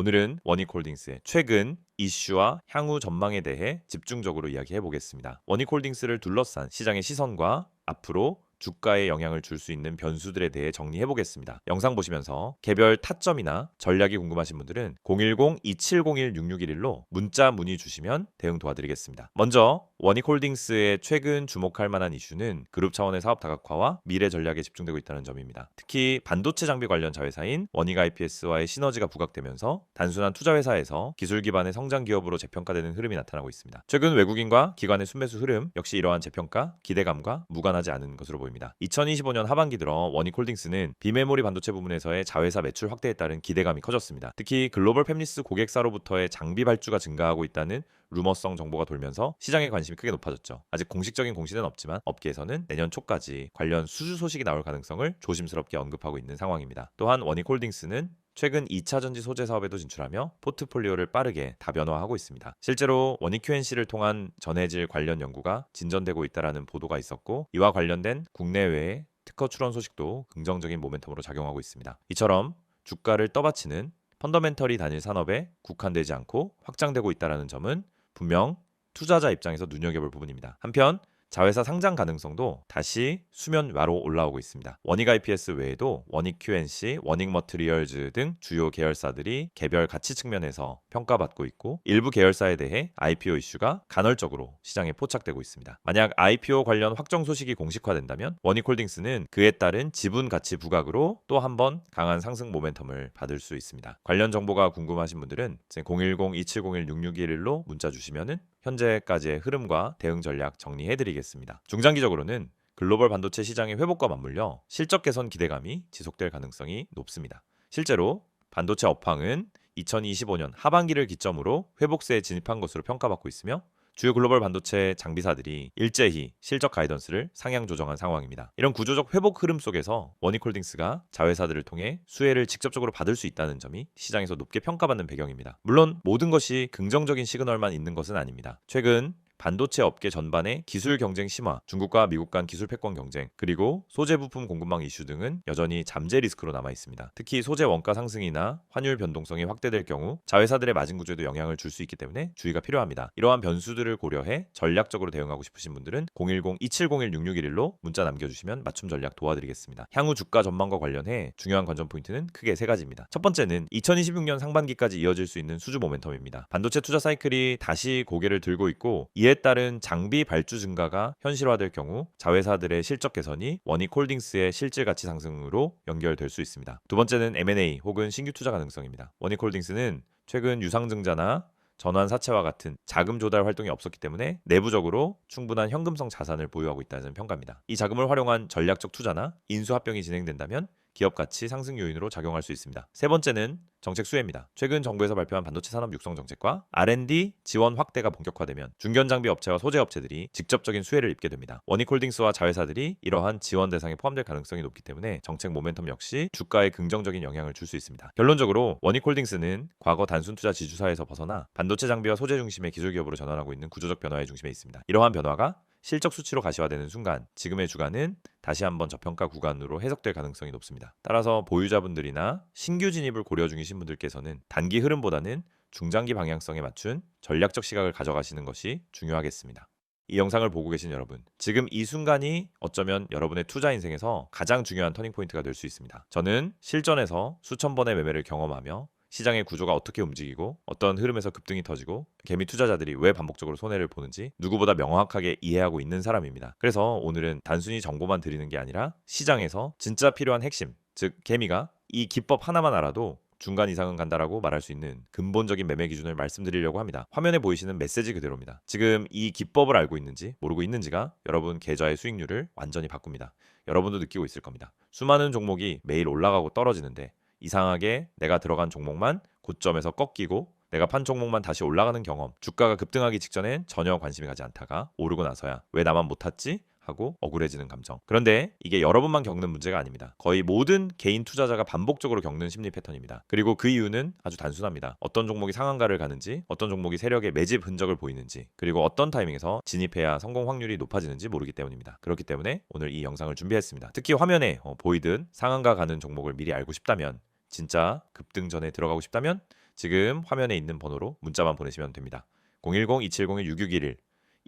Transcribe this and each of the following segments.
오늘은 원익홀딩스의 최근 이슈와 향후 전망에 대해 집중적으로 이야기해 보겠습니다. 원익홀딩스를 둘러싼 시장의 시선과 앞으로 주가에 영향을 줄 수 있는 변수들에 대해 정리해 보겠습니다. 영상 보시면서 개별 타점이나 전략이 궁금하신 분들은 010-2701-6611로 문자 문의 주시면 대응 도와드리겠습니다. 먼저 원익홀딩스의 최근 주목할 만한 이슈는 그룹 차원의 사업 다각화와 미래 전략에 집중되고 있다는 점입니다. 특히 반도체 장비 관련 자회사인 원익 IPS와의 시너지가 부각되면서 단순한 투자 회사에서 기술 기반의 성장 기업으로 재평가되는 흐름이 나타나고 있습니다. 최근 외국인과 기관의 순매수 흐름 역시 이러한 재평가 기대감과 무관하지 않은 것으로 보입니다. 2025년 하반기 들어 원익홀딩스는 비메모리 반도체 부문에서의 자회사 매출 확대에 따른 기대감이 커졌습니다. 특히 글로벌 팹리스 고객사로부터의 장비 발주가 증가하고 있다는 루머성 정보가 돌면서 시장의 관심이 크게 높아졌죠. 아직 공식적인 공시는 없지만 업계에서는 내년 초까지 관련 수주 소식이 나올 가능성을 조심스럽게 언급하고 있는 상황입니다. 또한 원익홀딩스는 최근 2차 전지 소재 사업에도 진출하며 포트폴리오를 빠르게 다변화하고 있습니다. 실제로 원익 QNC를 통한 전해질 관련 연구가 진전되고 있다는 보도가 있었고, 이와 관련된 국내외의 특허 출원 소식도 긍정적인 모멘텀으로 작용하고 있습니다. 이처럼 주가를 떠받치는 펀더멘털이 단일 산업에 국한되지 않고 확장되고 있다는 점은 분명 투자자 입장에서 눈여겨볼 부분입니다. 한편 자회사 상장 가능성도 다시 수면 위로 올라오고 있습니다. 원익 IPS 외에도 원익 QNC, 원익 머트리얼즈 등 주요 계열사들이 개별 가치 측면에서 평가받고 있고, 일부 계열사에 대해 IPO 이슈가 간헐적으로 시장에 포착되고 있습니다. 만약 IPO 관련 확정 소식이 공식화된다면 원익홀딩스는 그에 따른 지분 가치 부각으로 또 한 번 강한 상승 모멘텀을 받을 수 있습니다. 관련 정보가 궁금하신 분들은 010-2701-6611로 문자 주시면은 현재까지의 흐름과 대응 전략 정리해드리겠습니다. 중장기적으로는 글로벌 반도체 시장의 회복과 맞물려 실적 개선 기대감이 지속될 가능성이 높습니다. 실제로 반도체 업황은 2025년 하반기를 기점으로 회복세에 진입한 것으로 평가받고 있으며, 주요 글로벌 반도체 장비사들이 일제히 실적 가이던스를 상향 조정한 상황입니다. 이런 구조적 회복 흐름 속에서 원익홀딩스가 자회사들을 통해 수혜를 직접적으로 받을 수 있다는 점이 시장에서 높게 평가받는 배경입니다. 물론 모든 것이 긍정적인 시그널만 있는 것은 아닙니다. 최근 반도체 업계 전반의 기술 경쟁 심화, 중국과 미국 간 기술 패권 경쟁, 그리고 소재 부품 공급망 이슈 등은 여전히 잠재 리스크로 남아 있습니다. 특히 소재 원가 상승이나 환율 변동성이 확대될 경우 자회사들의 마진 구조에도 영향을 줄 수 있기 때문에 주의가 필요합니다. 이러한 변수들을 고려해 전략적으로 대응하고 싶으신 분들은 010-2701-6611로 문자 남겨주시면 맞춤 전략 도와드리겠습니다. 향후 주가 전망과 관련해 중요한 관전 포인트는 크게 세 가지입니다. 첫 번째는 2026년 상반기까지 이어질 수 있는 수주 모멘텀입니다. 반도체 투자 사이클이 다시 고개를 들고 있고, 이에 따른 장비 발주 증가가 현실화될 경우 자회사들의 실적 개선이 원익홀딩스의 실질 가치 상승으로 연결될 수 있습니다. 두 번째는 M&A 혹은 신규 투자 가능성입니다. 원익홀딩스는 최근 유상증자나 전환 사채와 같은 자금 조달 활동이 없었기 때문에 내부적으로 충분한 현금성 자산을 보유하고 있다는 평가입니다. 이 자금을 활용한 전략적 투자나 인수 합병이 진행된다면 기업 가치 상승 요인으로 작용할 수 있습니다. 세 번째는 정책 수혜입니다. 최근 정부에서 발표한 반도체 산업 육성 정책과 R&D 지원 확대가 본격화되면 중견 장비 업체와 소재 업체들이 직접적인 수혜를 입게 됩니다. 원익홀딩스와 자회사들이 이러한 지원 대상에 포함될 가능성이 높기 때문에 정책 모멘텀 역시 주가에 긍정적인 영향을 줄 수 있습니다. 결론적으로 원익홀딩스는 과거 단순 투자 지주사에서 벗어나 반도체 장비와 소재 중심의 기술 기업으로 전환하고 있는 구조적 변화의 중심에 있습니다. 이러한 변화가 실적 수치로 가시화되는 순간 지금의 주가는 다시 한번 저평가 구간으로 해석될 가능성이 높습니다. 따라서 보유자분들이나 신규 진입을 고려 중이신 분들께서는 단기 흐름보다는 중장기 방향성에 맞춘 전략적 시각을 가져가시는 것이 중요하겠습니다. 이 영상을 보고 계신 여러분, 지금 이 순간이 어쩌면 여러분의 투자 인생에서 가장 중요한 터닝포인트가 될 수 있습니다. 저는 실전에서 수천 번의 매매를 경험하며 시장의 구조가 어떻게 움직이고 어떤 흐름에서 급등이 터지고 개미 투자자들이 왜 반복적으로 손해를 보는지 누구보다 명확하게 이해하고 있는 사람입니다. 그래서 오늘은 단순히 정보만 드리는 게 아니라 시장에서 진짜 필요한 핵심, 즉 개미가 이 기법 하나만 알아도 중간 이상은 간다라고 말할 수 있는 근본적인 매매 기준을 말씀드리려고 합니다. 화면에 보이시는 메시지 그대로입니다. 지금 이 기법을 알고 있는지 모르고 있는지가 여러분 계좌의 수익률을 완전히 바꿉니다. 여러분도 느끼고 있을 겁니다. 수많은 종목이 매일 올라가고 떨어지는데 이상하게 내가 들어간 종목만 고점에서 꺾이고 내가 판 종목만 다시 올라가는 경험, 주가가 급등하기 직전엔 전혀 관심이 가지 않다가 오르고 나서야 왜 나만 못 탔지? 하고 억울해지는 감정. 그런데 이게 여러분만 겪는 문제가 아닙니다. 거의 모든 개인 투자자가 반복적으로 겪는 심리 패턴입니다. 그리고 그 이유는 아주 단순합니다. 어떤 종목이 상한가를 가는지, 어떤 종목이 세력의 매집 흔적을 보이는지, 그리고 어떤 타이밍에서 진입해야 성공 확률이 높아지는지 모르기 때문입니다. 그렇기 때문에 오늘 이 영상을 준비했습니다. 특히 화면에 보이듯 상한가 가는 종목을 미리 알고 싶다면, 진짜 급등 전에 들어가고 싶다면 지금 화면에 있는 번호로 문자만 보내시면 됩니다. 010-2701-6611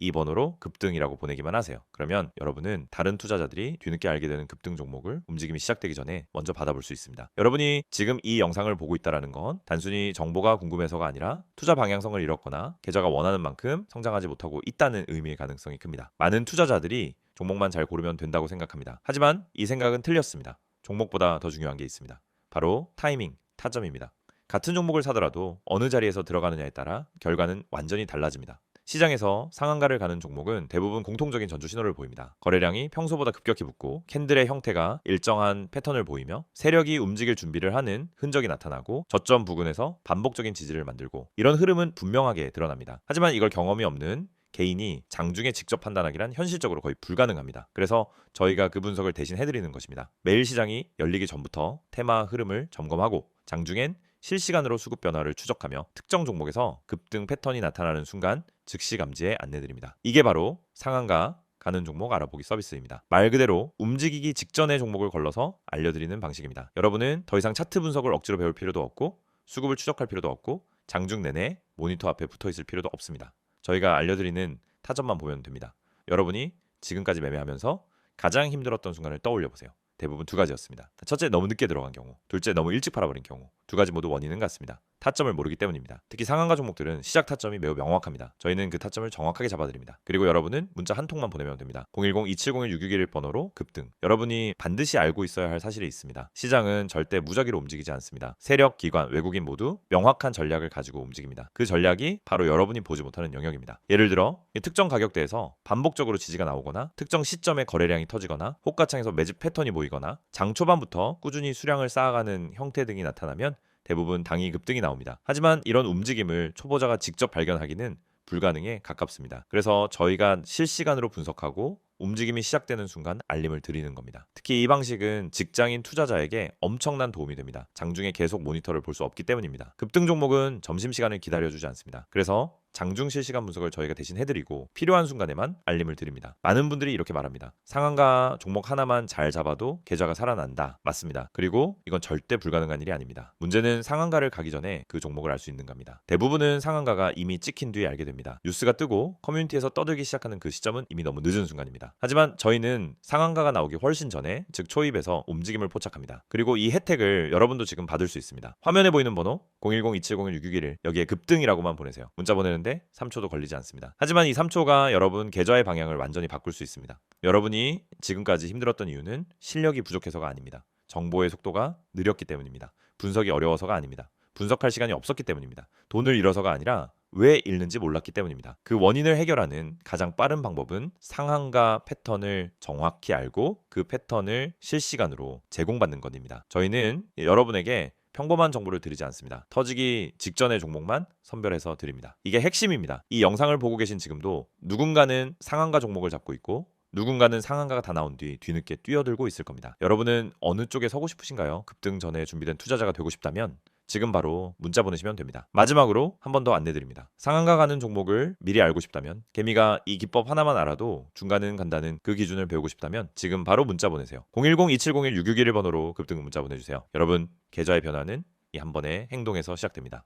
이 번호로 급등이라고 보내기만 하세요. 그러면 여러분은 다른 투자자들이 뒤늦게 알게 되는 급등 종목을 움직임이 시작되기 전에 먼저 받아볼 수 있습니다. 여러분이 지금 이 영상을 보고 있다는 건 단순히 정보가 궁금해서가 아니라 투자 방향성을 잃었거나 계좌가 원하는 만큼 성장하지 못하고 있다는 의미의 가능성이 큽니다. 많은 투자자들이 종목만 잘 고르면 된다고 생각합니다. 하지만 이 생각은 틀렸습니다. 종목보다 더 중요한 게 있습니다. 바로 타이밍, 타점입니다. 같은 종목을 사더라도 어느 자리에서 들어가느냐에 따라 결과는 완전히 달라집니다. 시장에서 상한가를 가는 종목은 대부분 공통적인 전주 신호를 보입니다. 거래량이 평소보다 급격히 붙고 캔들의 형태가 일정한 패턴을 보이며 세력이 움직일 준비를 하는 흔적이 나타나고 저점 부근에서 반복적인 지지를 만들고 이런 흐름은 분명하게 드러납니다. 하지만 이걸 경험이 없는 개인이 장중에 직접 판단하기란 현실적으로 거의 불가능합니다. 그래서 저희가 그 분석을 대신 해드리는 것입니다. 매일 시장이 열리기 전부터 테마 흐름을 점검하고 장중엔 실시간으로 수급 변화를 추적하며 특정 종목에서 급등 패턴이 나타나는 순간 즉시 감지에 안내드립니다. 이게 바로 상한가 가는 종목 알아보기 서비스입니다. 말 그대로 움직이기 직전의 종목을 걸러서 알려드리는 방식입니다. 여러분은 더 이상 차트 분석을 억지로 배울 필요도 없고 수급을 추적할 필요도 없고 장중 내내 모니터 앞에 붙어 있을 필요도 없습니다. 저희가 알려드리는 타점만 보면 됩니다. 여러분이 지금까지 매매하면서 가장 힘들었던 순간을 떠올려 보세요. 대부분 두 가지였습니다. 첫째, 너무 늦게 들어간 경우. 둘째, 너무 일찍 팔아버린 경우. 두 가지 모두 원인은 같습니다. 타점을 모르기 때문입니다. 특히 상한가 종목들은 시작 타점이 매우 명확합니다. 저희는 그 타점을 정확하게 잡아드립니다. 그리고 여러분은 문자 한 통만 보내면 됩니다. 010-2701-6611 번호로 급등. 여러분이 반드시 알고 있어야 할 사실이 있습니다. 시장은 절대 무작위로 움직이지 않습니다. 세력, 기관, 외국인 모두 명확한 전략을 가지고 움직입니다. 그 전략이 바로 여러분이 보지 못하는 영역입니다. 예를 들어 특정 가격대에서 반복적으로 지지가 나오거나 특정 시점에 거래량이 터지거나 호가창에서 매집 패턴이 보이거나 장 초반부터 꾸준히 수량을 쌓아가는 형태 등이 나타나면 대부분 당이 급등이 나옵니다. 하지만 이런 움직임을 초보자가 직접 발견하기는 불가능에 가깝습니다. 그래서 저희가 실시간으로 분석하고 움직임이 시작되는 순간 알림을 드리는 겁니다. 특히 이 방식은 직장인 투자자에게 엄청난 도움이 됩니다. 장중에 계속 모니터를 볼 수 없기 때문입니다. 급등 종목은 점심시간을 기다려주지 않습니다. 그래서 장중 실시간 분석을 저희가 대신 해드리고 필요한 순간에만 알림을 드립니다. 많은 분들이 이렇게 말합니다. 상한가 종목 하나만 잘 잡아도 계좌가 살아난다. 맞습니다. 그리고 이건 절대 불가능한 일이 아닙니다. 문제는 상한가를 가기 전에 그 종목을 알 수 있는 겁니다. 대부분은 상한가가 이미 찍힌 뒤에 알게 됩니다. 뉴스가 뜨고 커뮤니티에서 떠들기 시작하는 그 시점은 이미 너무 늦은 순간입니다. 하지만 저희는 상한가가 나오기 훨씬 전에 즉 초입에서 움직임을 포착합니다. 그리고 이 혜택을 여러분도 지금 받을 수 있습니다. 화면에 보이는 번호 010-2701-6611 여기에 급등이라고만 보내세요. 문자 보내는데 3초도 걸리지 않습니다. 하지만 이 3초가 여러분 계좌의 방향을 완전히 바꿀 수 있습니다. 여러분이 지금까지 힘들었던 이유는 실력이 부족해서가 아닙니다. 정보의 속도가 느렸기 때문입니다. 분석이 어려워서가 아닙니다. 분석할 시간이 없었기 때문입니다. 돈을 잃어서가 아니라 왜 잃는지 몰랐기 때문입니다. 그 원인을 해결하는 가장 빠른 방법은 상한가 패턴을 정확히 알고 그 패턴을 실시간으로 제공받는 것입니다. 저희는 여러분에게 평범한 정보를 드리지 않습니다. 터지기 직전의 종목만 선별해서 드립니다. 이게 핵심입니다. 이 영상을 보고 계신 지금도 누군가는 상한가 종목을 잡고 있고 누군가는 상한가가 다 나온 뒤 뒤늦게 뛰어들고 있을 겁니다. 여러분은 어느 쪽에 서고 싶으신가요? 급등 전에 준비된 투자자가 되고 싶다면 지금 바로 문자 보내시면 됩니다. 마지막으로 한 번 더 안내드립니다. 상한가 가는 종목을 미리 알고 싶다면 개미가 이 기법 하나만 알아도 중간은 간다는 그 기준을 배우고 싶다면 지금 바로 문자 보내세요. 010-2701-6611 번호로 급등 문자 보내주세요. 여러분 계좌의 변화는 이 한 번의 행동에서 시작됩니다.